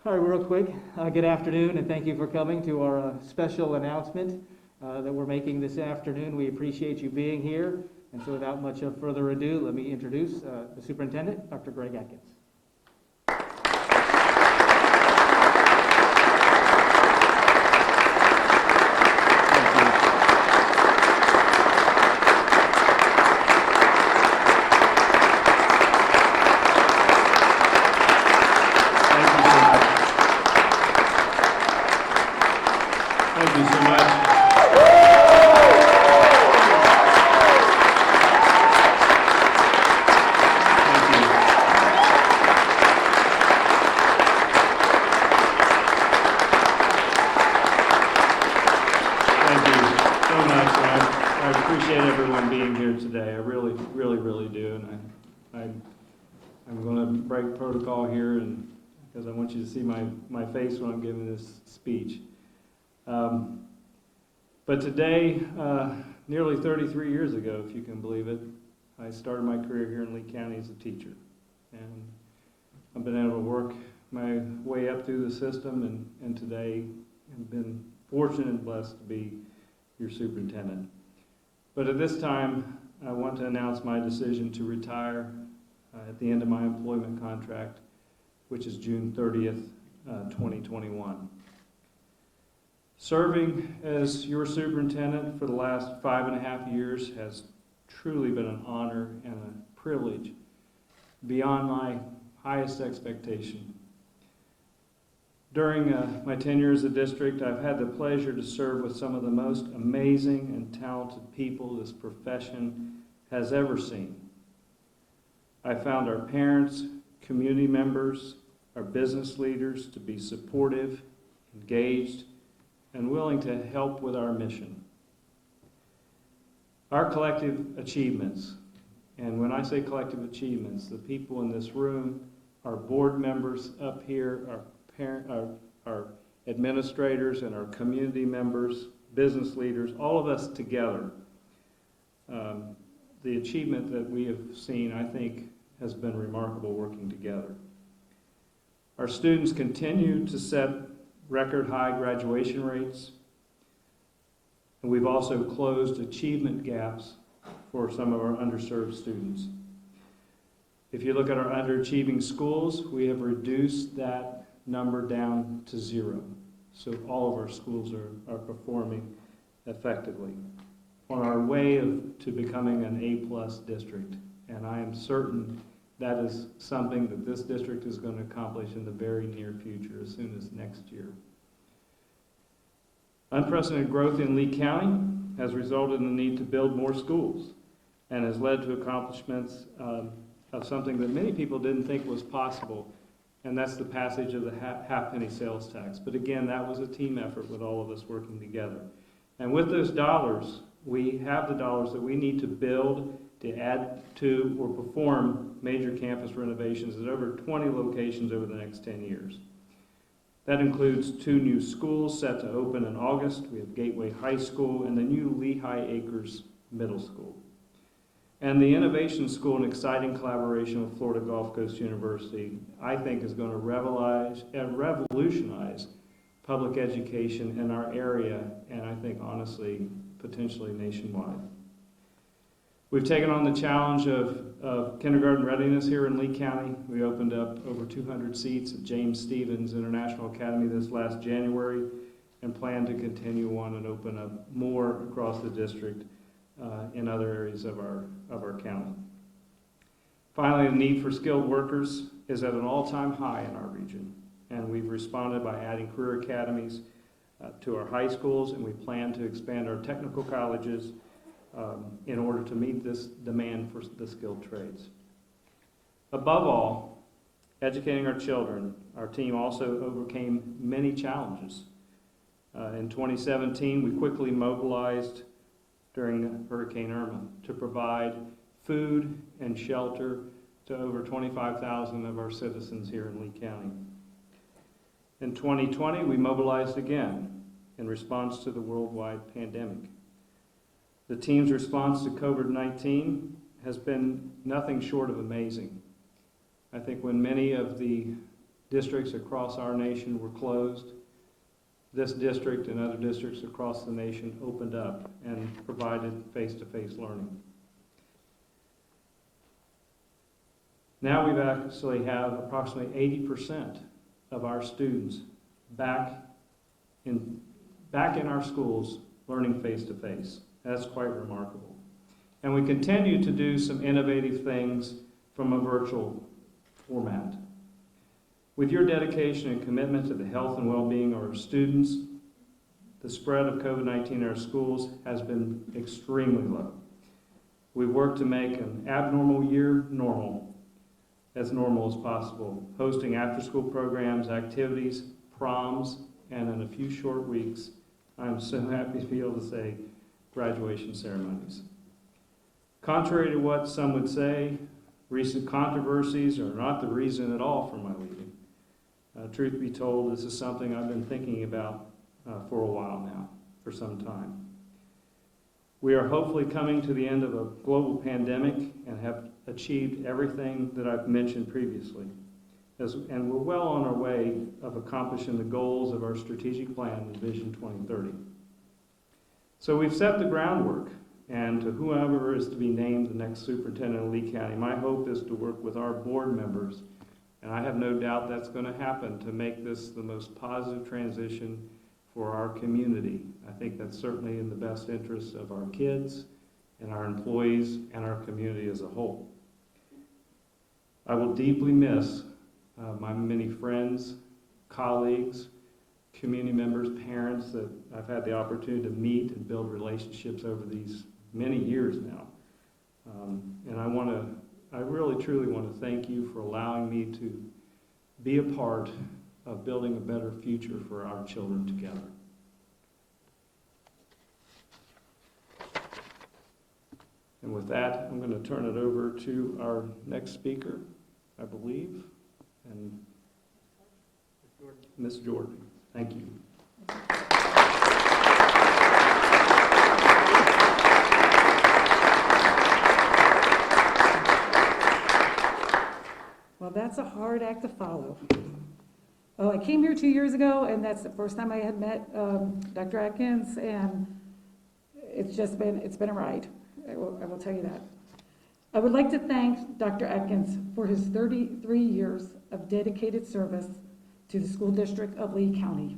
All right, real quick, good afternoon, and thank you for coming to our special announcement that we're making this afternoon. We appreciate you being here, and so without much further ado, let me introduce the Superintendent, Dr. Greg Adkins. Thank you so much. Thank you so much. I appreciate everyone being here today. I really do. And I'm going to break protocol here, and because I want you to see my face when I'm giving this speech. But today, nearly 33 years ago, if you can believe it, I started my career here in Lee County as a teacher. And I've been able to work my way up through the system, and today I've been fortunate and blessed to be your superintendent. But at this time, I want to announce my decision to retire at the end of my employment contract, which is June 30th, 2021. Serving as your superintendent for the last 5.5 years has truly been an honor and a privilege beyond my highest expectation. During my tenure as a district, I've had the pleasure to serve with some of the most amazing and talented people this profession has ever seen. I found our parents, community members, our business leaders to be supportive, engaged, and willing to help with our mission. Our collective achievements, and when I say collective achievements, the people in this room, our board members up here, our administrators and our community members, business leaders, all of us together, the achievement that we have seen, I think, has been remarkable working together. Our students continue to set record high graduation rates, and we've also closed achievement gaps for some of our underserved students. If you look at our underachieving schools, we have reduced that number down to 0. So all of our schools are performing effectively on our way to becoming an A+ district, and I am certain that is something that this district is going to accomplish in the very near future, as soon as next year. Unprecedented growth in Lee County has resulted in the need to build more schools and has led to accomplishments of something that many people didn't think was possible, and that's the passage of the half-penny sales tax. But again, that was a team effort with all of us working together. And with those dollars, we have the dollars that we need to build, to add to or perform major campus renovations at over 20 locations over the next 10 years. That includes 2 new schools set to open in August. We have Gateway High School and the new Lehigh Acres Middle School. And the Innovation School, an exciting collaboration with Florida Gulf Coast University, I think is going to revolutionize public education in our area, and I think honestly, potentially nationwide. We've taken on the challenge of kindergarten readiness here in Lee County. We opened up over 200 seats at James Stephens International Academy this last January and plan to continue on and open up more across the district in other areas of our county. Finally, the need for skilled workers is at an all-time high in our region, and we've responded by adding career academies to our high schools, and we plan to expand our technical colleges in order to meet this demand for the skilled trades. Above all, educating our children, our team also overcame many challenges. In 2017, we quickly mobilized during Hurricane Irma to provide food and shelter to over 25,000 of our citizens here in Lee County. In 2020, we mobilized again in response to the worldwide pandemic. The team's response to COVID-19 has been nothing short of amazing. I think when many of the Districts across our nation were closed. This district and other districts across the nation opened up and provided face-to-face learning. Now we actually have approximately 80% of our students back in our schools learning face-to-face. That's quite remarkable. And we continue to do some innovative things from a virtual format. With your dedication and commitment to the health and well-being of our students, the spread of COVID-19 in our schools has been extremely low. We've worked to make an abnormal year normal as possible, hosting after-school programs, activities, proms, and in a few short weeks, I'm so happy to be able to say graduation ceremonies. Contrary to what some would say, recent controversies are not the reason at all for my leaving. Truth be told, this is something I've been thinking about for a while now, for some time. We are hopefully coming to the end of a global pandemic and have achieved everything that I've mentioned previously. And we're well on our way of accomplishing the goals of our strategic plan and Vision 2030. So we've set the groundwork, and to whoever is to be named the next superintendent of Lee County, my hope is to work with our board members, and I have no doubt that's going to happen, to make this the most positive transition for our community. I think that's certainly in the best interests of our kids and our employees and our community as a whole. I will deeply miss my many friends, colleagues, community members, parents that I've had the opportunity to meet and build relationships over these many years now. And I really truly want to thank you for allowing me to be a part of building a better future for our children together. And with that, I'm going to turn it over to our next speaker, I believe, and Ms. Jordan. Thank you. Well, that's a hard act to follow. Oh, I came here 2 years ago, and that's the first time I had met Dr. Adkins, and it's been a ride. I will tell you that. I would like to thank Dr. Adkins for his 33 years of dedicated service to the school district of Lee County.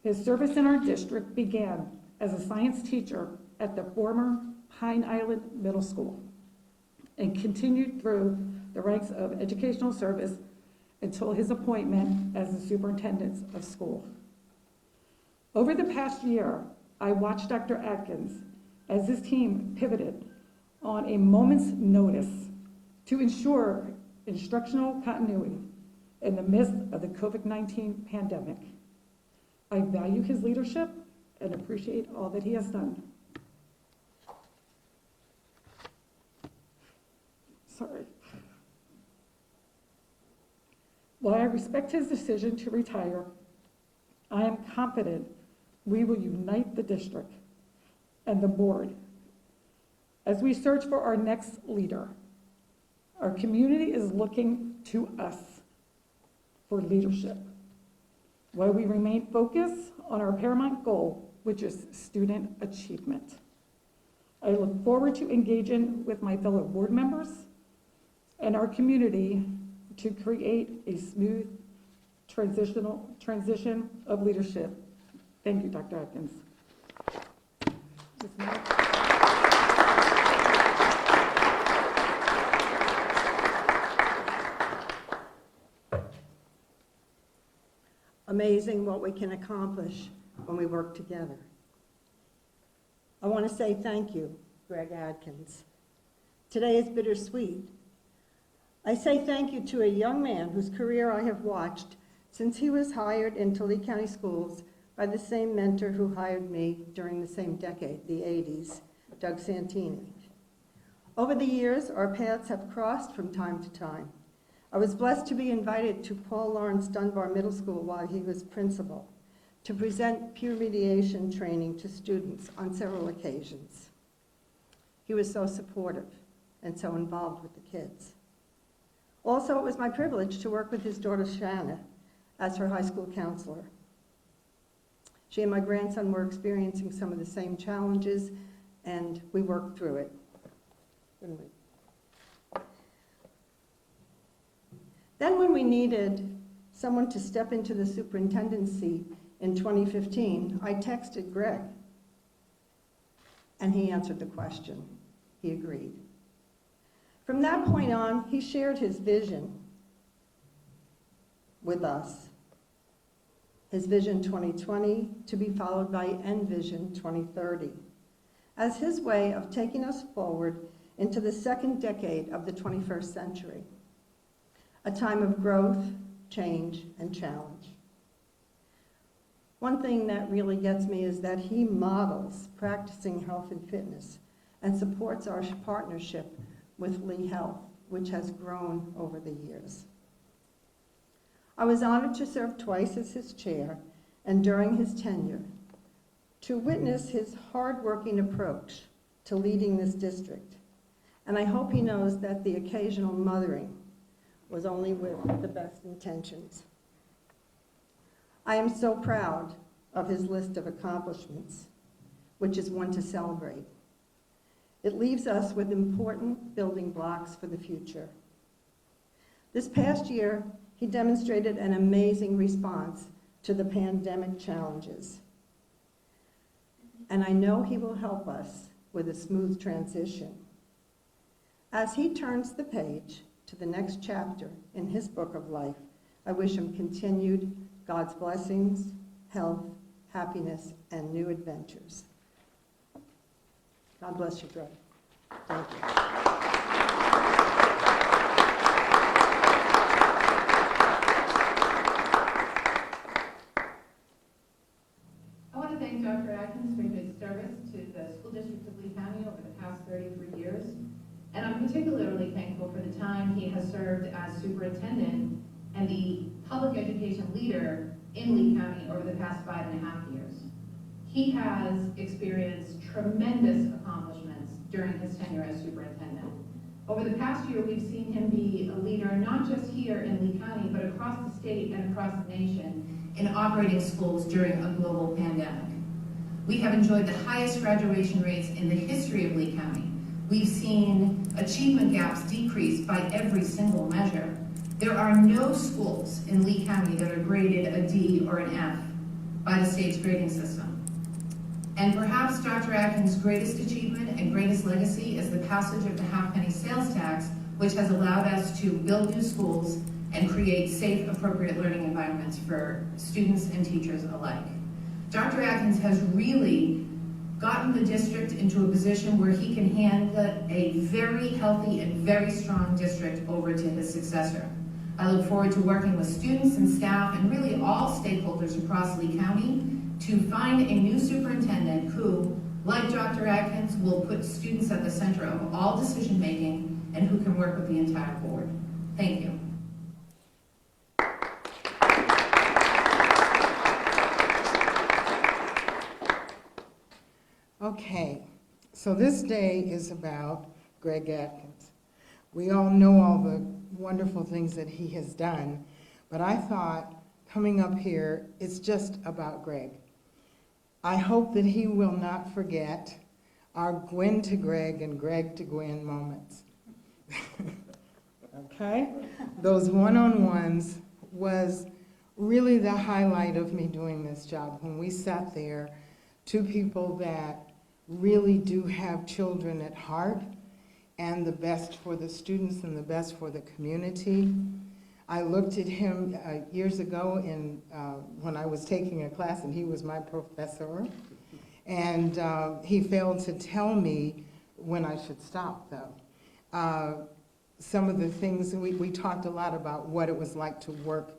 His service in our district began as a science teacher at the former Pine Island Middle School and continued through the ranks of educational service until his appointment as the superintendent of school. Over the past year, I watched Dr. Adkins as his team pivoted on a moment's notice to ensure instructional continuity in the midst of the COVID-19 pandemic. I value his leadership and appreciate all that he has done. Sorry. While I respect his decision to retire, I am confident we will unite the district and the board as we search for our next leader. Our community is looking to us for leadership, while we remain focused on our paramount goal, which is student achievement. I look forward to engaging with my fellow board members and our community to create a smooth transition of leadership. Thank you, Dr. Adkins. Amazing what we can accomplish when we work together. I want to say thank you, Greg Adkins. Today is bittersweet. I say thank you to a young man whose career I have watched since he was hired into Lee County Schools by the same mentor who hired me during the same decade, the 80s, Doug Santini. Over the years, our paths have crossed from time to time. I was blessed to be invited to Paul Lawrence Dunbar Middle School while he was principal to present peer mediation training to students on several occasions. He was so supportive and so involved with the kids. Also, it was my privilege to work with his daughter Shanna as her high school counselor. She and my grandson were experiencing some of the same challenges, and we worked through it. Then when we needed someone to step into the superintendency in 2015, I texted Greg, and he answered the question. He agreed. From that point on, he shared his vision with us. His Vision 2020 to be followed by Envision 2030 as his way of taking us forward into the second decade of the 21st century, a time of growth, change, and challenge. One thing that really gets me is that he models practicing health and fitness and supports our partnership with Lee Health, which has grown over the years. I was honored to serve twice as his chair and during his tenure, to witness his hard-working approach to leading this district. And I hope he knows that the occasional mothering was only with the best intentions. I am so proud of his list of accomplishments, which is one to celebrate. It leaves us with important building blocks for the future. This past year, he demonstrated an amazing response to the pandemic challenges. And I know he will help us with a smooth transition. As he turns the page to the next chapter in his book of life, I wish him continued God's blessings, health, happiness, and new adventures. God bless you, Greg. Thank you. I want to thank Dr. Adkins for his service to the School District of Lee County over the past 33 years. And I'm particularly thankful for the time he has served as superintendent and the public education leader in Lee County over the past 5.5 years. He has experienced tremendous accomplishments during his tenure as superintendent. Over the past year, we've seen him be a leader not just here in Lee County, but across the state and across the nation in operating schools during a global pandemic. We have enjoyed the highest graduation rates in the history of Lee County. We've seen achievement gaps decrease by every single measure. There are no schools in Lee County that are graded a D or an F by the state's grading system. And perhaps Dr. Atkins' greatest achievement and greatest legacy is the passage of the half-penny sales tax, which has allowed us to build new schools and create safe, appropriate learning environments for students and teachers alike. Dr. Atkins has really gotten the district into a position where he can hand a very healthy and very strong district over to his successor. I look forward to working with students and staff and really all stakeholders across Lee County to find a new superintendent who, like Dr. Adkins, will put students at the center of all decision making and who can work with the entire board. Thank you. Okay, so this day is about Greg Adkins. We all know all the wonderful things that he has done, but I thought coming up here, it's just about Greg. I hope that he will not forget our Gwen to Greg and Greg to Gwen moments. Okay? Those one-on-ones was really the highlight of me doing this job. When we sat there, two people that really do have children at heart and the best for the students and the best for the community. I looked at him years ago when I was taking a class and he was my professor, and he failed to tell me when I should stop though. Some of the things, we talked a lot about what it was like to work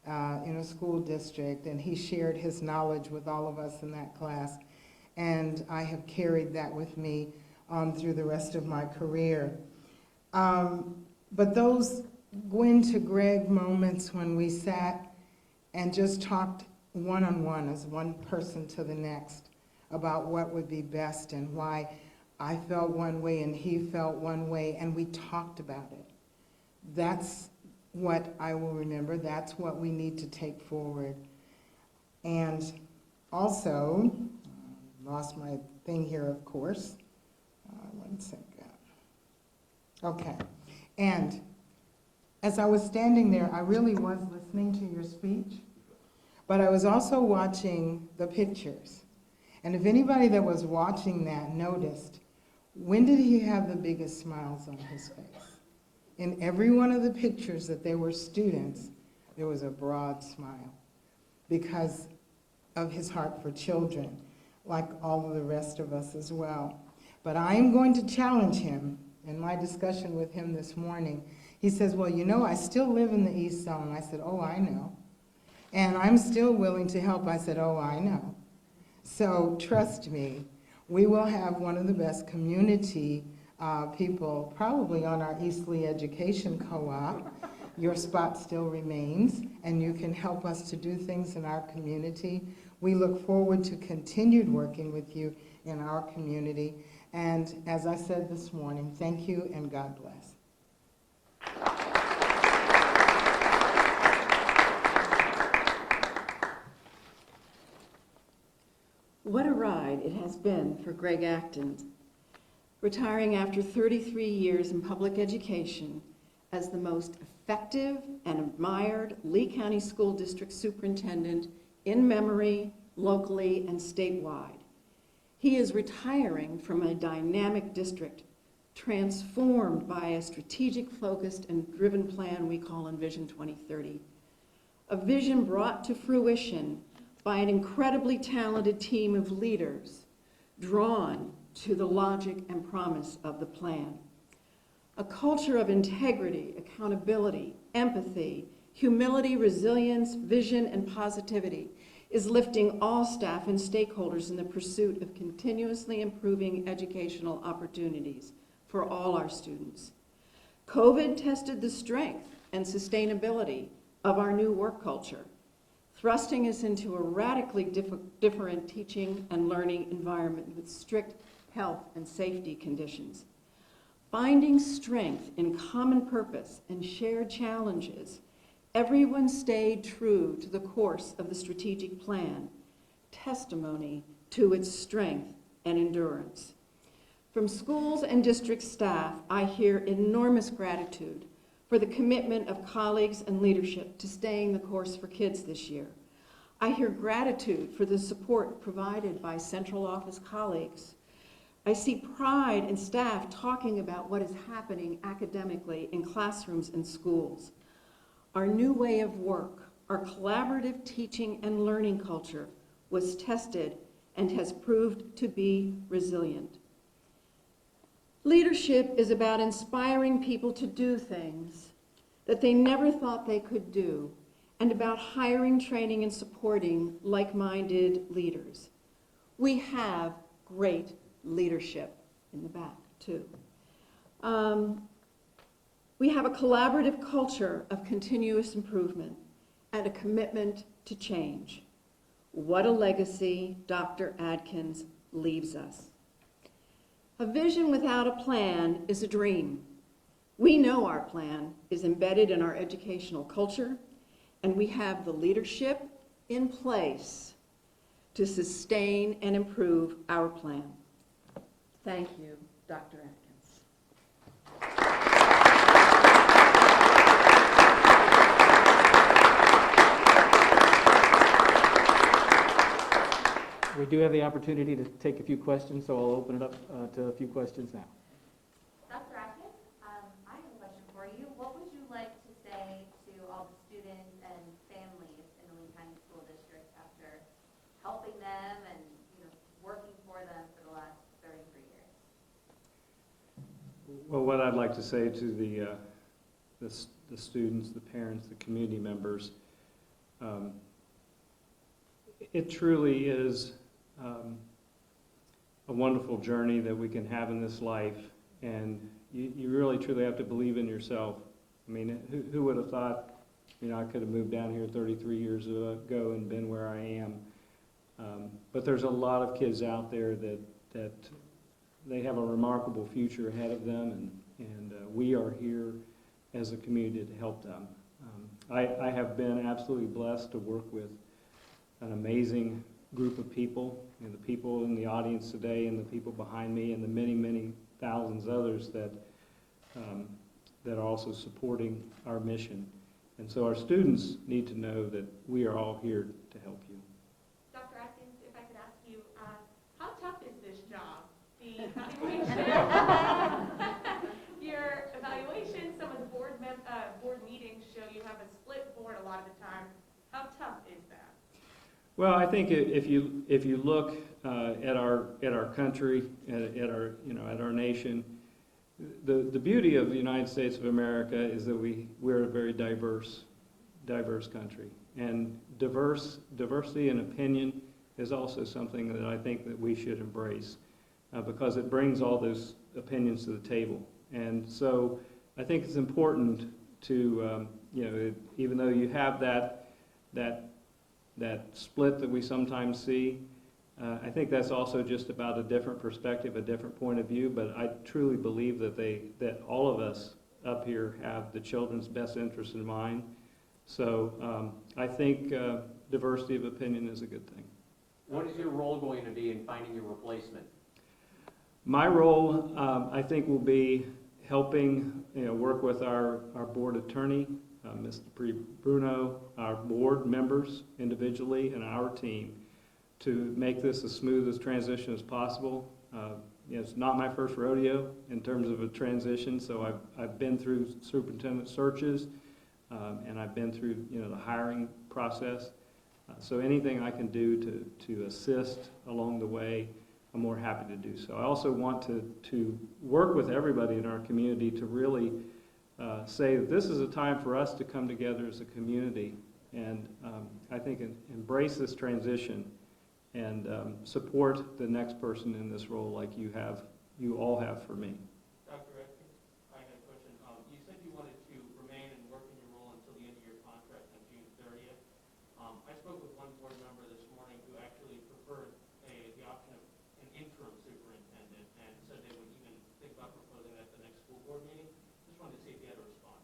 in a school district, and he shared his knowledge with all of us in that class, and I have carried that with me through the rest of my career. But those Gwen to Greg moments when we sat and just talked one-on-one as one person to the next about what would be best and why I felt one way and he felt one way, and we talked about it. that's what I will remember. That's what we need to take forward. And also, lost my thing here, of course. 1 second. Okay. And as I was standing there, I really was listening to your speech, but I was also watching the pictures. And if anybody that was watching that noticed, when did he have the biggest smiles on his face? In every one of the pictures that there were students, there was a broad smile because of his heart for children, like all of the rest of us as well. But I am going to challenge him in my discussion with him this morning. He says, well, you know, I still live in the East Zone. I said, oh, I know. And I'm still willing to help. I said, oh, I know. So trust me, we will have one of the best community people probably on our Eastleigh Education Co-op. Your spot still remains, and you can help us to do things in our community. We look forward to continued working with you in our community. And as I said this morning, thank you and God bless. What a ride it has been for Greg Acton, retiring after 33 years in public education as the most effective and admired Lee County School District Superintendent in memory, locally, and statewide. He is retiring from a dynamic district transformed by a strategic, focused, and driven plan we call Envision 2030. A vision brought to fruition by an incredibly talented team of leaders drawn to the logic and promise of the plan. A culture of integrity, accountability, empathy, humility, resilience, vision, and positivity is lifting all staff and stakeholders in the pursuit of continuously improving educational opportunities for all our students. COVID tested the strength and sustainability of our new work culture, thrusting us into a radically different teaching and learning environment with strict health and safety conditions. Finding strength in common purpose and shared challenges, everyone stayed true to the course of the strategic plan, testimony to its strength and endurance. From schools and district staff, I hear enormous gratitude for the commitment of colleagues and leadership to staying the course for kids this year. I hear gratitude for the support provided by central office colleagues. I see pride in staff talking about what is happening academically in classrooms and schools. Our new way of work, our collaborative teaching and learning culture was tested and has proved to be resilient. Leadership is about inspiring people to do things that they never thought they could do, and about hiring, training, and supporting like-minded leaders. We have great leadership in the back, too. We have a collaborative culture of continuous improvement and a commitment to change. What a legacy Dr. Adkins leaves us. A vision without a plan is a dream. We know our plan is embedded in our educational culture, and we have the leadership in place to sustain and improve our plan. Thank you, Dr. Adkins. We do have the opportunity to take a few questions, so I'll open it up to a few questions now. Dr. Acton, I have a question for you. What would you like to say to all the students and families in the Lee County School District after helping them and working for them for the last 33 years? Well, what I'd like to say to the students, the parents, the community members, it truly is a wonderful journey that we can have in this life, and you really truly have to believe in yourself. I mean, who would have thought, I could have moved down here 33 years ago and been where I am. But there's a lot of kids out there that they have a remarkable future ahead of them, and we are here as a community to help them. I have been absolutely blessed to work with an amazing group of people, and the people in the audience today and the people behind me and the many, many thousands others that are also supporting our mission. And so our students need to know that we are all here to help you. Dr. Atkins, if I could ask you, how tough is this job? The evaluation, your evaluation, some of the board meetings show you have a split board a lot of the time. How tough is that? Well, I think if you look at our country, at our nation, the beauty of the United States of America is that we're a very diverse country, and diversity in opinion is also something that I think that we should embrace because it brings all those opinions to the table. And so I think it's important to even though you have that split that we sometimes see, I think that's also just about a different perspective, a different point of view, but I truly believe that all of us up here have the children's best interest in mind. So I think diversity of opinion is a good thing. What is your role going to be in finding your replacement? My role, I think, will be helping work with our board attorney, Mr. Bruno, our board members individually, and our team to make this as smooth as transition as possible. It's not my first rodeo in terms of a transition, so I've been through superintendent searches, and I've been through the hiring process. So anything I can do to assist along the way, I'm more happy to do so. I also want to work with everybody in our community to really say that this is a time for us to come together as a community and I think embrace this transition and support the next person in this role like you all have for me. Dr. Adkins, I had a question. You said you wanted to remain and work in your role until the end of your contract on June 30th. I spoke with one board member this morning who actually preferred the option of an interim superintendent and said they would even think about proposing that at the next school board meeting. Just wanted to see if you had a response.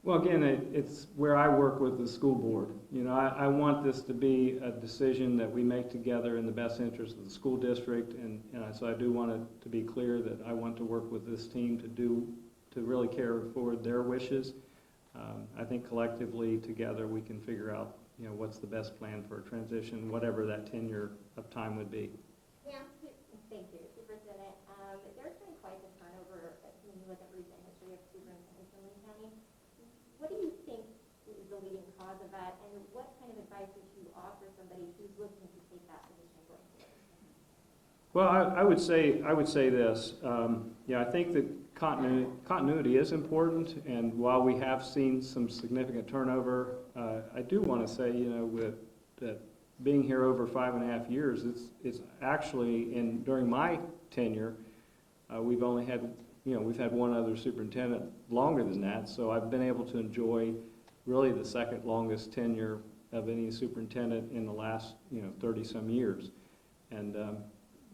Well, again, it's where I work with the school board. I want this to be a decision that we make together in the best interest of the school district, and so I do want it to be clear that I want to work with this team to really care for their wishes. I think collectively together we can figure out what's the best plan for a transition, whatever that tenure of time would be. Yeah, thank you, Superintendent. There's been quite the turnover when you look at recent history of superintendents in Lee County. What do you think is the leading cause of that, and what kind of advice would you offer somebody who's looking to take that position going forward? Well, I would say this. I think that continuity is important, and while we have seen some significant turnover, I do want to say, that being here over 5.5 years, it's actually during my tenure, we've only had we've had one other superintendent longer than that, so I've been able to enjoy really the second longest tenure of any superintendent in the last 30-some years. And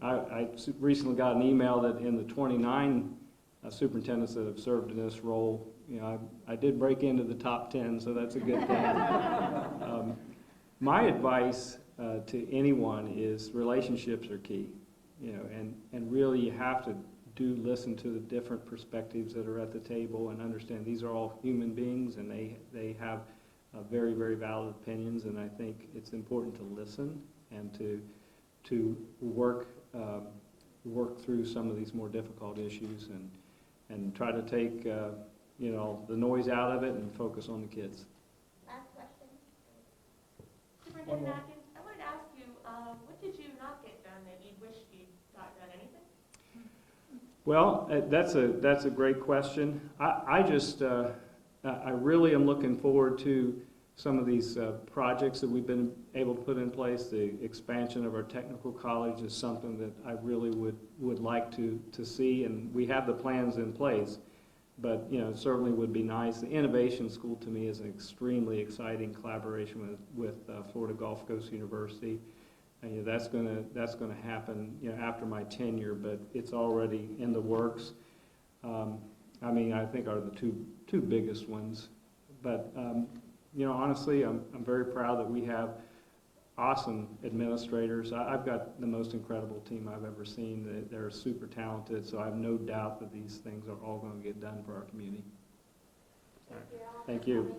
I recently got an email that in the 29 superintendents that have served in this role, I did break into the top 10, so that's a good thing. My advice to anyone is relationships are key, and really you have to listen to the different perspectives that are at the table and understand these are all human beings and they have very, very valid opinions, and I think it's important to listen and to work through some of these more difficult issues and try to take the noise out of it and focus on the kids. Last question. Superintendent Atkins, I wanted to ask you, what did you not get done that you wish you'd got done? Anything? Well, that's a great question. I really am looking forward to some of these projects that we've been able to put in place. The expansion of our technical college is something that I really would like to see, and we have the plans in place. But it certainly would be nice. The Innovation School to me is an extremely exciting collaboration with Florida Gulf Coast University. That's going to happen after my tenure, but it's already in the works. I mean, I think are the two biggest ones. But, you know, honestly, I'm very proud that we have awesome administrators. I've got the most incredible team I've ever seen. They're super talented, so I have no doubt that these things are all going to get done for our community. Thank you.